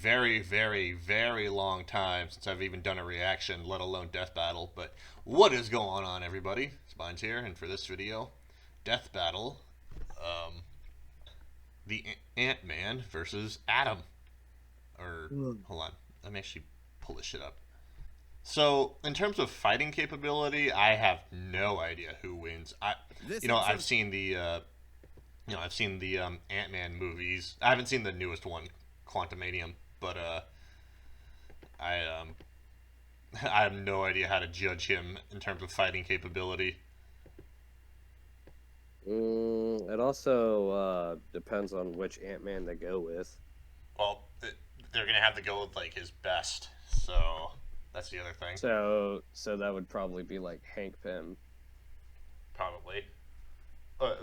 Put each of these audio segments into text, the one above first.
very, very, very long time since I've even done a reaction, let alone Death Battle. But what is going on, everybody? Spines here, and for this video, Death Battle, um, the Ant-Man versus Adam. Or, hold on, let me actually pull this shit up. So, in terms of fighting capability, I have no idea who wins. I've seen I've seen the Ant-Man movies. I haven't seen the newest one, Quantumanium, but I I have no idea how to judge him in terms of fighting capability. It also depends on which Ant-Man they go with. Well, they're gonna have to go with like his best, so that's the other thing. So that would probably be like Hank Pym. Probably.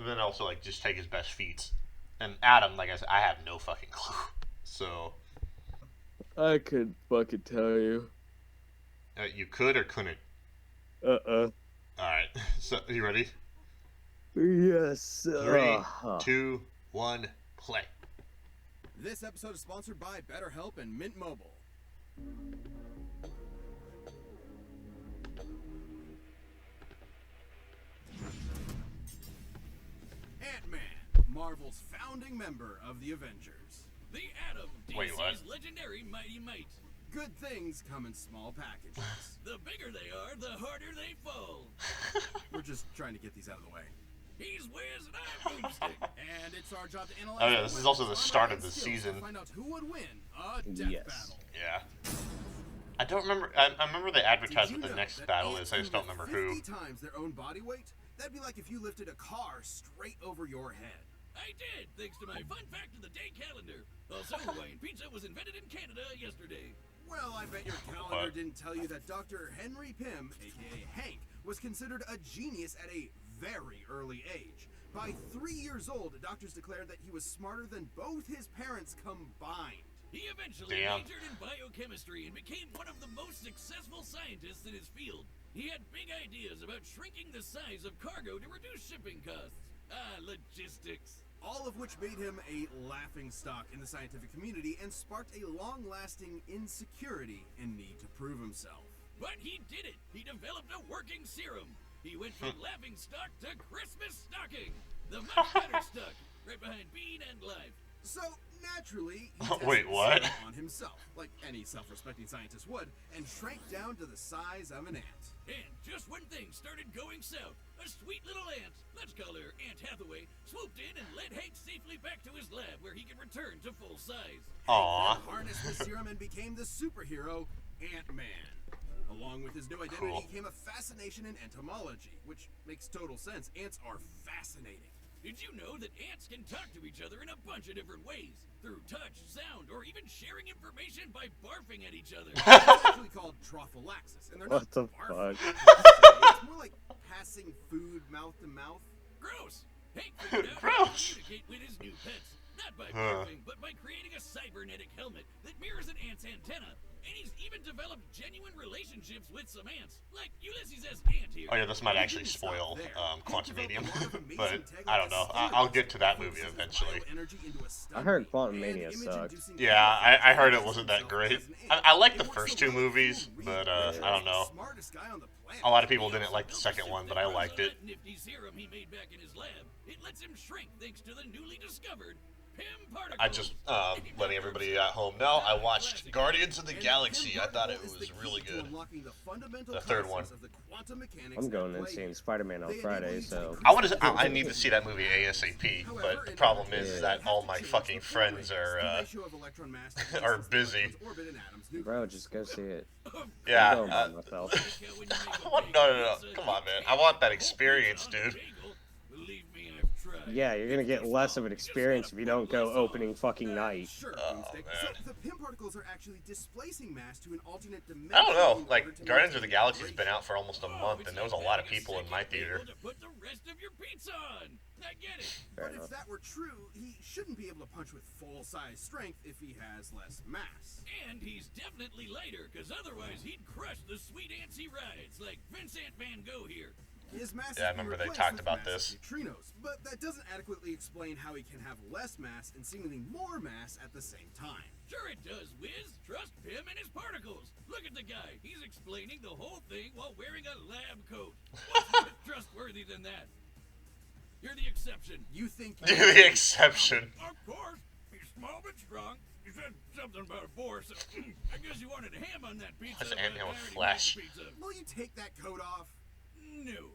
Then also like just take his best feats. And Adam, like I said, I have no fucking clue. So I could fucking tell you. you could or couldn't. Uh-uh. All right. So you ready? Yes. 3, 2, 1, play. This episode is sponsored by BetterHelp and Mint Mobile. Ant-Man, Marvel's founding member of the Avengers. The Atom, Wait, what? DC's legendary Mighty Might. Good things come in small packages. The bigger they are, the harder they fall. We're just trying to get these out of the way. He's Wiz and I'm Boomstick. And it's our job to analyze. Oh yeah, this is also the start of the skills season. to find out who would win a death Yes. battle. Yeah. I don't remember. I remember they advertised Did you what the know next that battle ants is. I just can don't lift remember who. 50 times their own body weight? That'd be like if you lifted a car straight over your head. I did, thanks to my fun fact of the day calendar. Also, Hawaiian pizza was invented in Canada yesterday. Well, I bet your calendar What? didn't tell you that Dr. Henry Pym, aka Hank, was considered a genius at a very early age. By 3 years old, doctors declared that he was smarter than both his parents combined. He eventually Damn. majored in biochemistry and became one of the most successful scientists in his field. He had big ideas about shrinking the size of cargo to reduce shipping costs. Logistics. All of which made him a laughing stock in the scientific community and sparked a long-lasting insecurity and need to prove himself. But he did it. He developed a working serum. He went from laughing stock to Christmas stocking. The much better stock, right behind Bean and Life. So, naturally, he Wait, tested what? the serum on himself, like any self-respecting scientist would, and shrank down to the size of an ant. And just when things started going south, a sweet little ant, let's call her Aunt Hathaway, swooped in and led Hank safely back to his lab where he could return to full size. Aw. He harnessed the serum and became the superhero Ant-Man. Along with his new identity Cool. came a fascination in entomology, which makes total sense. Ants are fascinating. Did you know that ants can talk to each other in a bunch of different ways? Through touch, sound, or even sharing information by barfing at each other. It's actually called trophallaxis, and they're What not the barfing. fuck? It's more like passing food mouth to mouth. Gross! Hank figured out how to Gross. communicate with his new pets. Not by Huh. barfing, but by creating a cybernetic helmet that mirrors an ant's antenna. And he's even developed genuine relationships with some ants, like Ulysses S. Ant here. Oh yeah, this might actually spoil Quantumanium, but I don't know. I'll get to that movie eventually. I heard Quantumania sucked. Yeah, I heard it wasn't that great. I like the first two movies, but I don't know. A lot of people didn't like the second one, but I liked it. That nifty serum he made back in his lab. It lets him shrink thanks to the newly discovered Pym particles. I just letting everybody at home know I watched Guardians of the Galaxy. I thought it was really good. The third one. I'm going and seeing Spider-Man on Friday, so I need to see that movie ASAP. But the problem is that all my fucking friends are busy. bro, just go see it. Yeah. I'm going by myself. No. Come on, man. I want that experience, dude. Believe me, I've tried. Yeah, you're gonna get less of an experience if you don't go opening fucking night. Sure, Oh, Boomstick. man. So the Pym particles are actually displacing mass to an alternate dimension. I don't know. in Like order to Guardians of the maintain Galaxy's been vibration. out for almost a month, and there was a lot of people in my theater. To put the rest of your pizza on. I get it. Fair But if enough. that were true, he shouldn't be able to punch with full-size strength if he has less mass. And he's definitely lighter, because otherwise he'd crush the sweet ants he rides, like Vincent Van Gogh here. His mass Yeah, I is being remember they replaced talked with about massive this. neutrinos, but that doesn't adequately explain how he can have less mass and seemingly more mass at the same time. Sure it does, Wiz. guy. He's explaining the whole thing while wearing a lab coat. What's more trustworthy than that? You're the exception. You think You're the exception. Of course. He's small but strong. He said something about a boar, so I guess you wanted ham on that pizza. What's but Ant-Man I with already Flash? made the pizza. Will you take that coat off? No.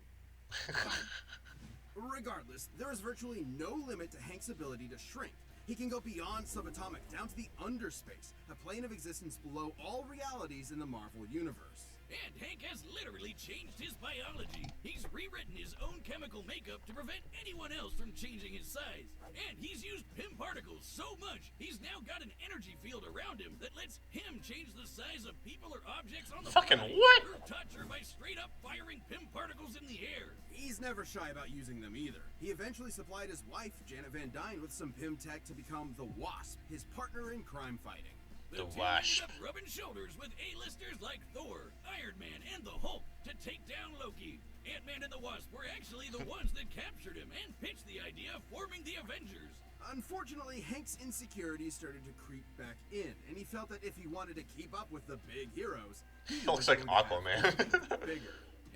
Regardless, there is virtually no limit to Hank's ability to shrink. He can go beyond subatomic, down to the underspace, a plane of existence below all realities in the Marvel Universe. And Hank has literally changed his biology. He's rewritten his own chemical makeup to prevent anyone else from changing his size. And he's used Pym particles so much, he's now got an energy field around him that lets him change the size of people or objects on the Fucking planet what? through touch or by straight up firing Pym particles in the air. He's never shy about using them either. He eventually supplied his wife, Janet Van Dyne, with some Pym tech to become the Wasp, his partner in crime fighting. The two Wasp. ended up rubbing shoulders with A-listers like Thor, Iron Man, and the Hulk to take down Loki. Ant-Man and the Wasp were actually the ones that captured him and pitched the idea of forming the Avengers. Unfortunately, Hank's insecurities started to creep back in, and he felt that if he wanted to keep up with the big heroes, he Looks was like going to have to Aquaman. think bigger.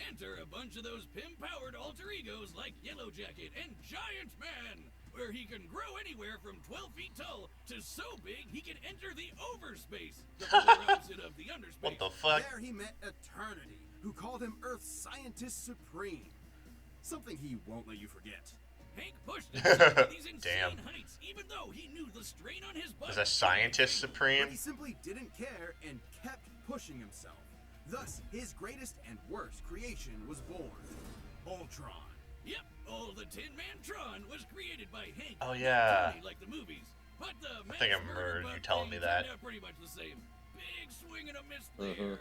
Enter a bunch of those Pym-powered alter egos like Yellow Jacket and Giant Man, where he can grow anywhere from 12 feet tall to so big he can enter the overspace, the polar opposite of the underspace. What the fuck? There he met Eternity, who called him Earth's Scientist Supreme. Something he won't let you forget. Hank pushed himself to these Damn. insane heights, even though he knew the strain on his body. Is a scientist But supreme? he simply didn't care and kept pushing himself. Thus, his greatest and worst creation was born. Ultron. Yep, all the Tin Man Tron was created by Hank. Oh, not yeah. Tony like the movies. But the I think I mass remember murder you bug telling me thing that. turned out pretty much the same. Big swing and a miss Mhm. there.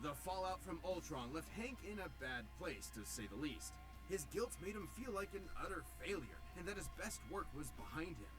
The fallout from Ultron left Hank in a bad place, to say the least. His guilt made him feel like an utter failure, and that his best work was behind him.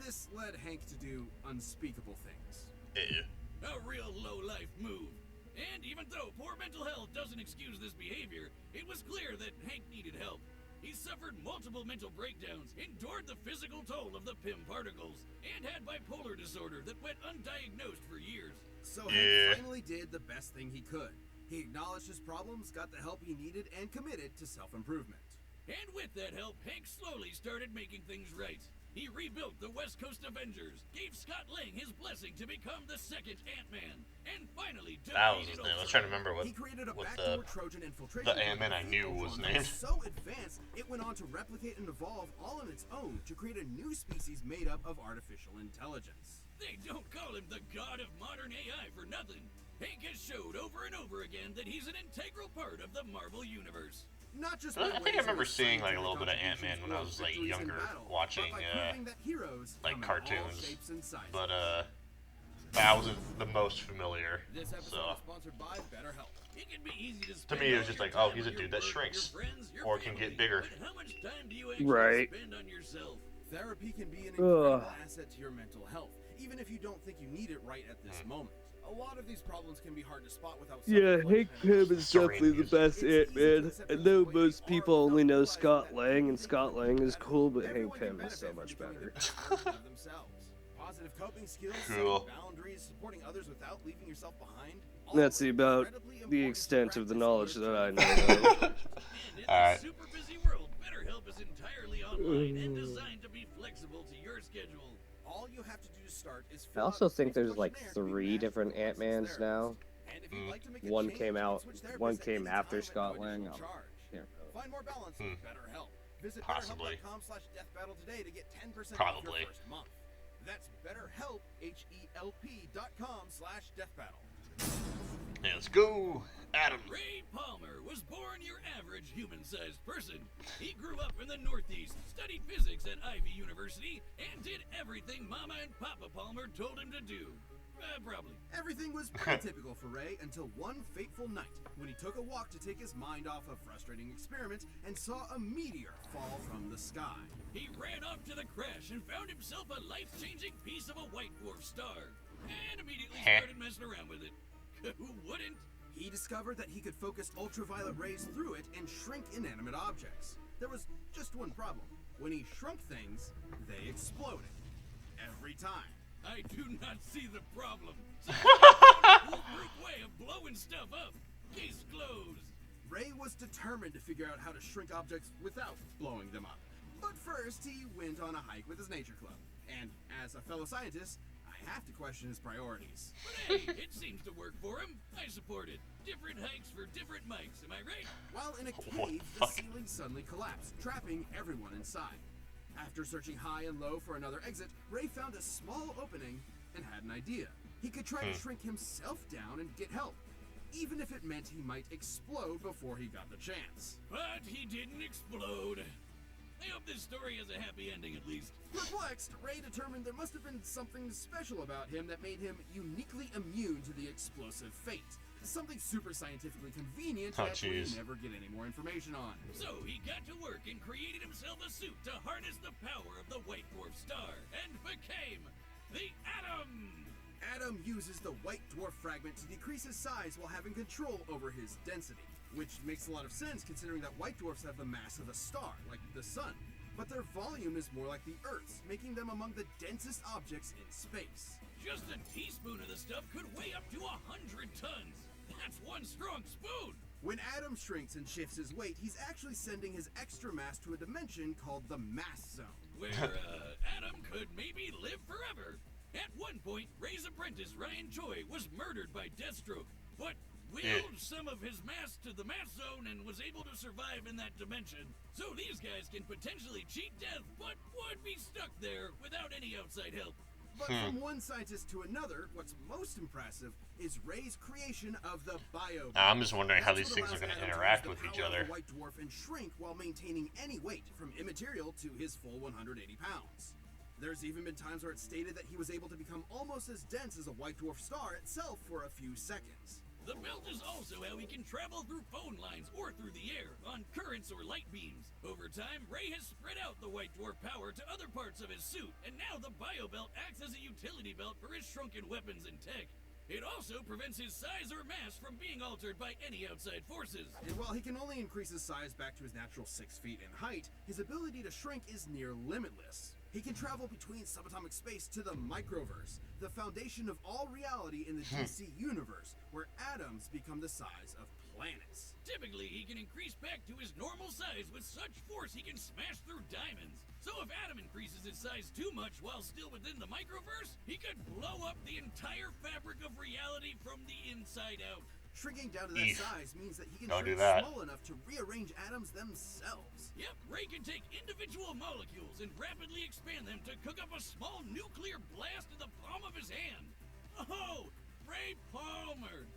This led Hank to do unspeakable things. Ew. A real low-life move. And even though poor mental health doesn't excuse this behavior, it was clear that Hank needed help. He suffered multiple mental breakdowns, endured the physical toll of the Pym particles, and had bipolar disorder that went undiagnosed for years. So Yeah. Hank finally did the best thing he could. He acknowledged his problems, got the help he needed, and committed to self-improvement. And with that help, Hank slowly started making things right. He rebuilt the West Coast Avengers, gave Scott Lang his blessing to become the second Ant-Man, and finally That was defeated his name. I was Ultron. trying to remember what He created a what backdoor the Trojan infiltration. Ant-Man I program knew with was Ultron named. so advanced, it went on to replicate and evolve all on its own to create a new species made up of artificial intelligence. They don't call him the god of modern AI for nothing. Hank has showed over and over again that he's an integral part of the Marvel Universe. Not just I by think ways I remember of seeing like a scientific little bit of contributions Ant-Man when I or was like victories in younger, battle, watching but by proving that heroes like come in all cartoons. shapes and sizes. But I wasn't the most familiar. This episode So is sponsored by BetterHelp. It can be easy to to spend me it was all just your like, oh, time he's a on your dude that work, shrinks your friends, your or can family, get bigger. But how much time do you actually Right. spend on yourself? Therapy can be an incredible Ugh. asset to your mental health, even if you don't think you need it right at this moment. A lot of these problems can be hard to spot without Yeah, self-reflection Hank and Pym is analysis. Serene definitely the music. best Ant-Man. I know most people only know Scott Lang, and Scott Lang is cool, but Hank Everyone can Pym is benefit so from much becoming the better. best version of themselves. Positive coping skills, Cool. setting boundaries, supporting others without leaving yourself behind. all That's are about incredibly the important extent to of the practice knowledge in that your I journey. know. And in Alright. this super busy world, BetterHelp is entirely online and designed to be flexible to your schedule. All you have to do to start is I fill also out a think brief there's like questionnaire to be 3 matched different with a licensed Ant-Mans therapist. now. And if you'd like to make a One change, came you can out, switch one therapists at came any after time at Scott no Lang. additional charge. Can't know. Find more balance with BetterHelp. Visit Possibly. BetterHelp.com/deathbattle today to get 10% off Probably. your first month. That's BetterHelp, HELP.com/deathbattle. Yeah, let's go, Adam. Ray Palmer was born your average human-sized person. He grew up in the Northeast, studied physics at Ivy University, and did everything Mama and Papa Palmer told him to do. Probably. Everything was pretty typical for Ray until one fateful night when he took a walk to take his mind off a frustrating experiment and saw a meteor fall from the sky. He ran off to the crash and found himself a life-changing piece of a white dwarf star, and immediately started messing around with it. Who wouldn't? He discovered that he could focus ultraviolet rays through it and shrink inanimate objects. There was just one problem. When he shrunk things, they exploded. Every time. I do not see the problem. So a foolproof way of blowing blowing stuff up. Case closed. Ray was determined to figure out how to shrink objects without blowing them up. But first, he went on a hike with his nature club. And as a fellow scientist, I have to question his priorities. But hey, it seems to work for him. I support it. Different hikes for different mics, am I right? While in a What cave, the the fuck? ceiling suddenly collapsed, trapping everyone inside. After searching high and low for another exit, Ray found a small opening and had an idea. He could try to shrink himself down and get help, even if it meant he might explode before he got the chance. But he didn't explode. I hope this story has a happy ending at least. Perplexed, Ray determined there must have been something special about him that made him uniquely immune to the explosive fate. Something super scientifically convenient Oh, that we jeez. never get any more information on. So he got to work and created himself a suit to harness the power of the White Dwarf Star and became the Atom! Adam uses the white dwarf fragment to decrease his size while having control over his density, which makes a lot of sense considering that white dwarfs have the mass of a star, like the sun, but their volume is more like the Earth's, making them among the densest objects in space. Just a teaspoon of the stuff could weigh up to 100 tons. That's one strong spoon. When Adam shrinks and shifts his weight, he's actually sending his extra mass to a dimension called the mass zone. Where Adam could maybe live forever. At one point, Ray's apprentice Ryan Choi was murdered by Deathstroke, but willed some of his mass to the mass zone and was able to survive in that dimension. So these guys can potentially cheat death, but would be stuck there without any outside help. But from one scientist to another, what's most impressive is Ray's creation of the bio. I'm just wondering how That's these what things are allows going to Adam interact use with the each power of other. the white dwarf and shrink while maintaining any weight, from immaterial to his full 180 pounds. There's even been times where it's stated that he was able to become almost as dense as a white dwarf star itself for a few seconds. The belt is also how he can travel through phone lines or through the air, on currents or light beams. Over time, Ray has spread out the white dwarf power to other parts of his suit, and now the bio belt acts as a utility belt for his shrunken weapons and tech. It also prevents his size or mass from being altered by any outside forces. And while he can only increase his size back to his natural 6 feet in height, his ability to shrink is near limitless. He can travel between subatomic space to the microverse, the foundation of all reality in the DC universe, where atoms become the size of planets. Typically, he can increase back to his normal size with such force he can smash through diamonds. So if Adam increases his size too much while still within the microverse, he could blow up the entire fabric of reality from the inside out. Shrinking down to that size means that he can Don't do shrink that. small enough to rearrange atoms themselves. Yep, Ray can take individual molecules and rapidly expand them to cook up a small nuclear blast in the palm of his hand. Oh, Ray Palmer.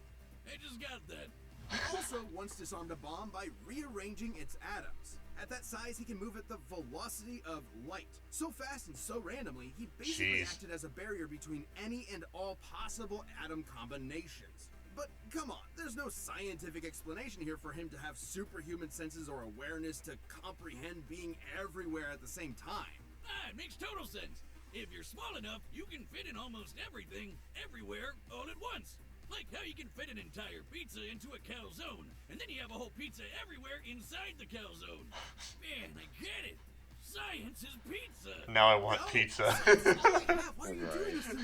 I just got that. He also once disarmed a bomb by rearranging its atoms. At that size, he can move at the velocity of light. So fast and so randomly, he basically acted as a barrier between any and all possible atom combinations. But come on, there's no scientific explanation here for him to have superhuman senses or awareness to comprehend being everywhere at the same time. It makes total sense. If you're small enough, you can fit in almost everything, everywhere, all at once. Like how you can fit an entire pizza into a calzone, and then you have a whole pizza everywhere inside the calzone. Man, I get it. Science is pizza. Now I want No, pizza. Why are you doing this to me?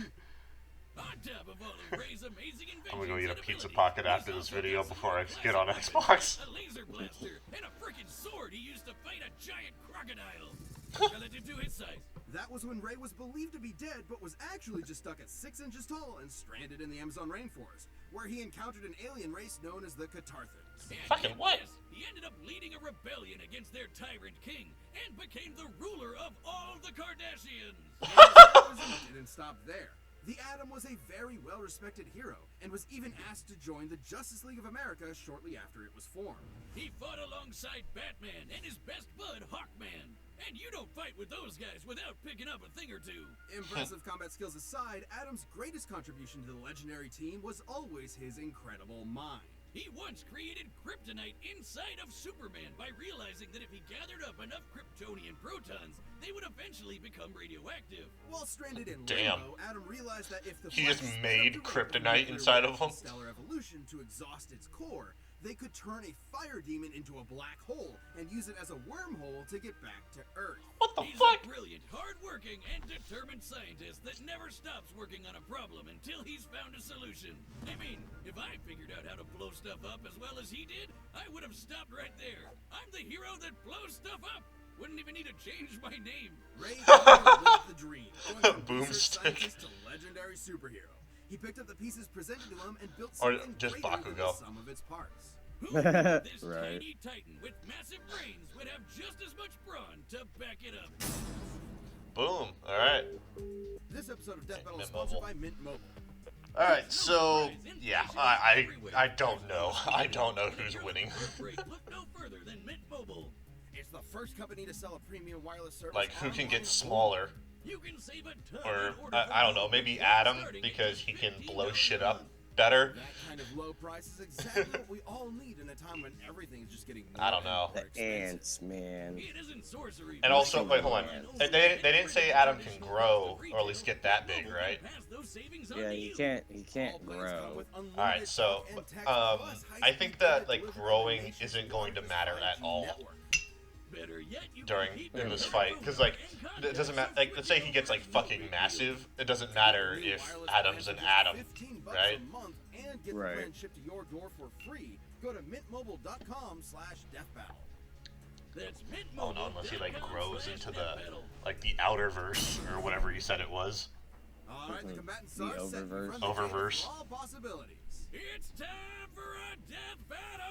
On top of all of Ray's amazing inventions I'm gonna go eat a and pizza abilities, pocket he's after this also video got some before I classic get on weapons, Xbox. a laser blaster, and a freaking sword he used to fight a giant crocodile. Relative to his size. That was when Ray was believed to be dead, but was actually just stuck at 6 inches tall and stranded in the Amazon rainforest, where he encountered an alien race known as the Catarthans. And Fucking get what? this, he ended up leading a rebellion against their tyrant king and became the ruler of all the Kardashians. And his didn't stop there. The Atom was a very well-respected hero, and was even asked to join the Justice League of America shortly after it was formed. He fought alongside Batman and his best bud, Hawkman. And you don't fight with those guys without picking up a thing or two. Impressive combat skills aside, Atom's greatest contribution to the legendary team was always his incredible mind. He once created kryptonite inside of Superman by realizing that if he gathered up enough Kryptonian protons, they would eventually become radioactive. While stranded in Damn. Limbo, Atom realized that if the He just Flash sped up made the rate of kryptonite nuclear inside of weapons him? stellar evolution to exhaust its core, they could turn a fire demon into a black hole and use it as a wormhole to get back to Earth. What the He's fuck? a brilliant, hard-working, and determined scientist that never stops working on a problem until he's found a solution. I mean, if I figured out how to blow stuff up as well as he did, I would have stopped right there. I'm the hero that blows stuff up. Wouldn't even need to change my name. Ray lived the dream, going from research Boomstick. scientist to legendary superhero. He picked up the pieces presented to him and built Or something just greater than the Bakugo. sum of its parts. Who knew this Right. tiny titan with massive brains would have just as much brawn to back it up? Boom. All right. This episode of Death Battle is Mint Mobile. sponsored by Mint Mobile. All right. So yeah, I don't know. I don't know who's winning. Look no further than Mint Mobile. It's the first company to sell a premium wireless service. Like who can online get smaller? You can save a ton Or in order I don't know. for Maybe mobile Adam starting because at he can $15 blow shit a up month. better. That kind of low price is exactly what we all need in a time when everything is just getting more I don't know. and more The expensive. ants, man. It isn't sorcery. And but also, it's wait, hold on. a- They didn't say Adam can grow or at least get that big, Mobile right? can pass those savings on Yeah, to he you. can't All plans come grow. with unlimited Alright, so talk and text plus I high-speed think that data like delivered growing on the isn't nation's going to largest matter at 5G all network. Better yet, you during can keep in this your fight because like and it doesn't matter. contacts Like let's say he gets like fucking massive, it doesn't matter New if wireless Adam's plans an are just Adam, 15 bucks right? a month and get Right. the plan shipped to your door for free. Go to mintmobile.com/deathbattle. That's Oh no, unless he like grows into the Battle. like the outer verse or whatever you said it was. All right, the combatants The are set in oververse. front of the table Oververse. for all possibilities. It's time for a death battle!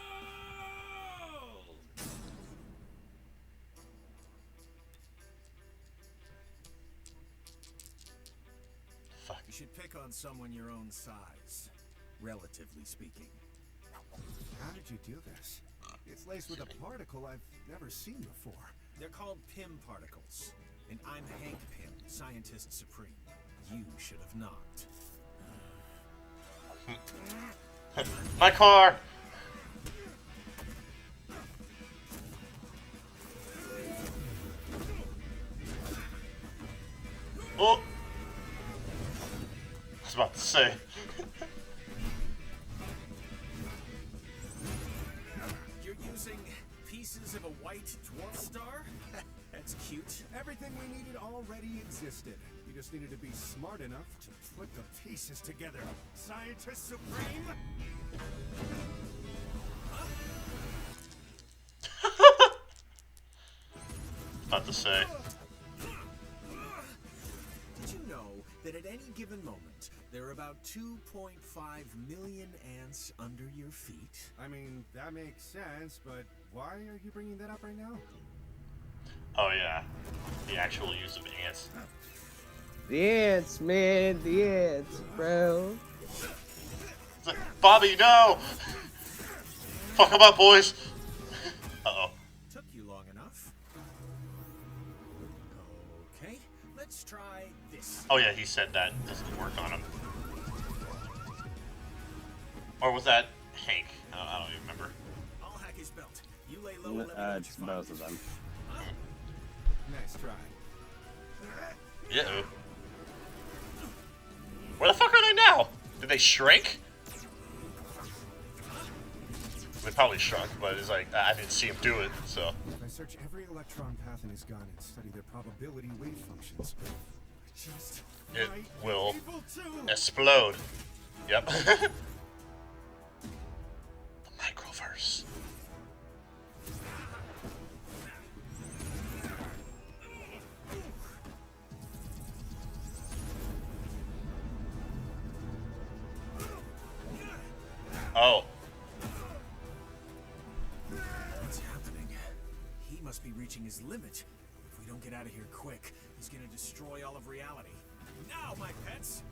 Fuck. You should pick on someone your own size, relatively speaking. How did you do this? It's laced with a particle I've never seen before. They're called Pym particles, and I'm Hank Pym, Scientist Supreme. You should have knocked. My car. Oh. I was about to say. You're using pieces of a white dwarf star? That's cute. Everything we needed already existed. You just needed to be smart enough to put the pieces together. Scientist Supreme? About to say. Did you know that at any given moment, there are about 2.5 million ants under your feet? I mean, that makes sense, but why are you bringing that up right now? Oh yeah, the actual use of ants. The ants, man. The ants, bro. It's like, Bobby, no! Fuck 'em up, boys. Uh-oh. Took you long enough. Okay, let's try this. Oh yeah, he said that doesn't work on him. Or was that Hank? I don't even remember. I'll hack his belt. You lay low and let me know what It's you find. both of them. Nice try. Yeah. Where the fuck are they now? Did they shrink? They probably shrunk, but it's like I didn't see him do it, so. If I search every electron path in his gun and study their probability wave functions, I just It might will be able to. explode. Yep. The microverse. Oh. What's happening? He must be reaching his limit. If we don't get out of here quick, he's gonna destroy all of reality. Now, my pets!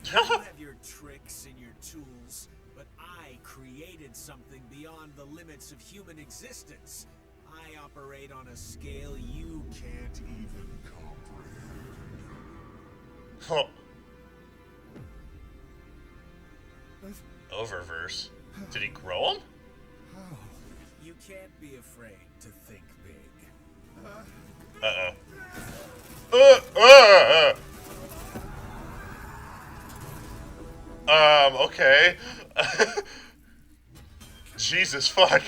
You have your tricks and your tools, but I created something beyond the limits of human existence. I operate on a scale you can't even comprehend. Oververse. Did he grow him? How? You can't be afraid to think big. Uh-oh. Okay. Jesus fuck.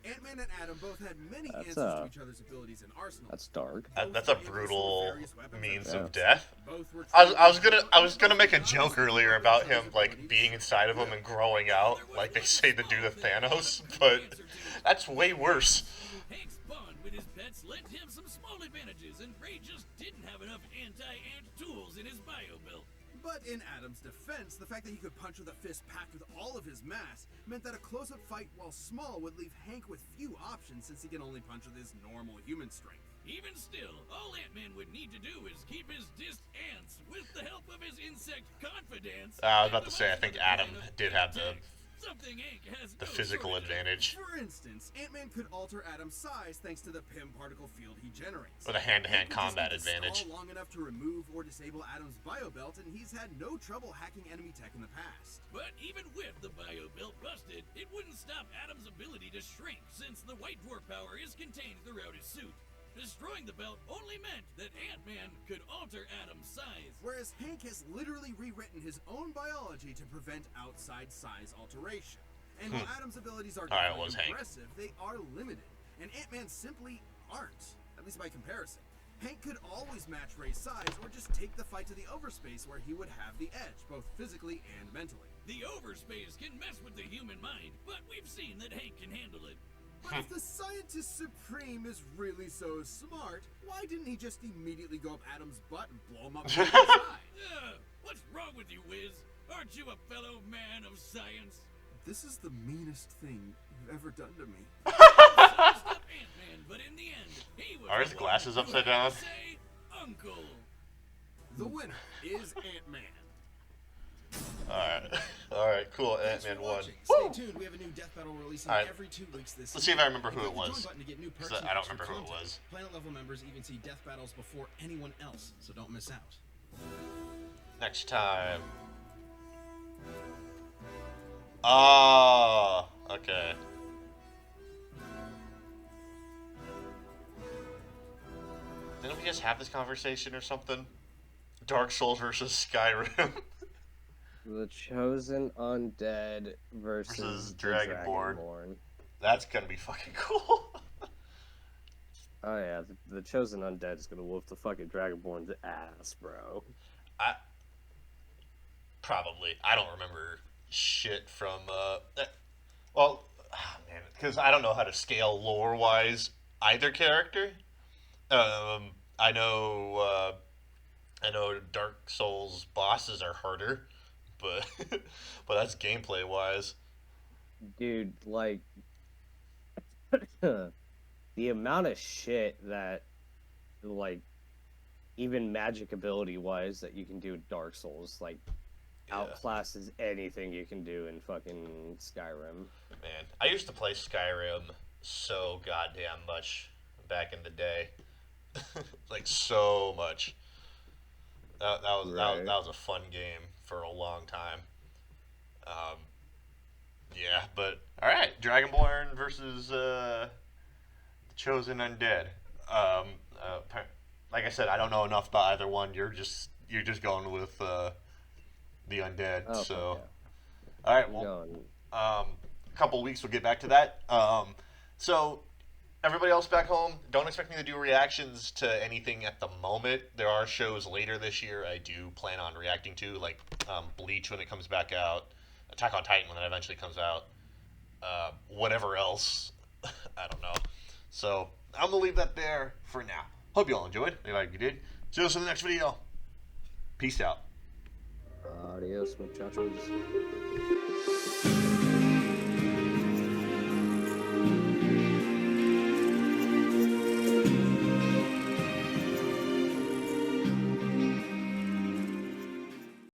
Ant-Man and Atom both had many That's, answers to each other's abilities and arsenals. That's dark. That's a brutal means Yeah. of death. Both were I was gonna make a joke earlier about him like being inside of him and growing out, like they say to do to Thanos, but that's way worse. Hank's bond with his pets lent him some small advantages, and Ray just didn't have enough anti-ant tools in his bio belt. But in Adam's defense, the fact that he could punch with a fist packed with all of his mass meant that a close-up fight, while small, would leave Hank with few options since he can only punch with his normal human strength. Even still, all Ant-Man would need to do is keep his dist ants with the help of his insect confidence. I was about to say, I think Adam did have something Hank has the no physical shortage of. advantage. For instance, Ant-Man could alter Adam's size thanks to the Pym particle field he generates. Or the hand-to-hand Hank would just combat need to advantage. stall long enough to remove or disable Adam's bio belt, and he's had no trouble hacking enemy tech in the past. But even with the bio belt busted, it wouldn't stop Adam's ability to shrink, since the white dwarf power is contained throughout his suit. Destroying the belt only meant that Ant-Man could alter Adam's size. Whereas Hank has literally rewritten his own biology to prevent outside size alteration. And while Adam's abilities are Alright, it was definitely Hank. impressive, they are limited. And Ant-Man simply aren't, at least by comparison. Hank could always match Ray's size or just take the fight to the overspace where he would have the edge, both physically and mentally. The overspace can mess with the human mind, but we've seen that Hank can handle it. But if the Scientist Supreme is really so smart, why didn't he just immediately go up Adam's butt and blow him up from the inside? What's wrong with you, Wiz? Aren't you a fellow man of science? This is the meanest thing you've ever done to me. Stop Ant-Man, but in the end, he was Are his the glasses one who upside had down? to say, Uncle. The winner is Ant-Man. Alright, cool. Thanks for Ant-Man won. watching. Woo! Stay tuned. We have a new Death Battle releasing Alright. every 2 weeks this Let's see if I remember who Click it the join was. button to get new 'Cause perks and I don't extra remember who it content. was. Planet level members even see Death Battles before anyone else, so don't miss out. Next time. Ah, okay. Didn't we just have this conversation or something? Dark Souls versus Skyrim. The Chosen Undead versus the Dragonborn. Dragonborn. That's gonna be fucking cool. Oh yeah, the Chosen Undead is gonna whoop the fucking Dragonborn's ass, bro. Probably. I don't remember shit from, man, because I don't know how to scale lore-wise either character. I know Dark Souls bosses are harder, but but that's gameplay-wise. Dude, like, the amount of shit that, like, even magic ability-wise that you can do in Dark Souls, like, outclasses anything you can do in fucking Skyrim. Man, I used to play Skyrim so goddamn much back in the day. Like, so much. That was a fun game for a long time. Yeah, but alright, Dragonborn versus the Chosen Undead. Like I said, I don't know enough about either one. You're just going with the Undead. Oh, so yeah. alright, well, a couple weeks we'll get back to that. So everybody else back home, don't expect me to do reactions to anything at the moment. There are shows later this year I do plan on reacting to, like Bleach when it comes back out, Attack on Titan when it eventually comes out, whatever else, I don't know. So I'm going to leave that there for now. Hope you all enjoyed. Like you did. See you in the next video. Peace out. Adios, muchachos.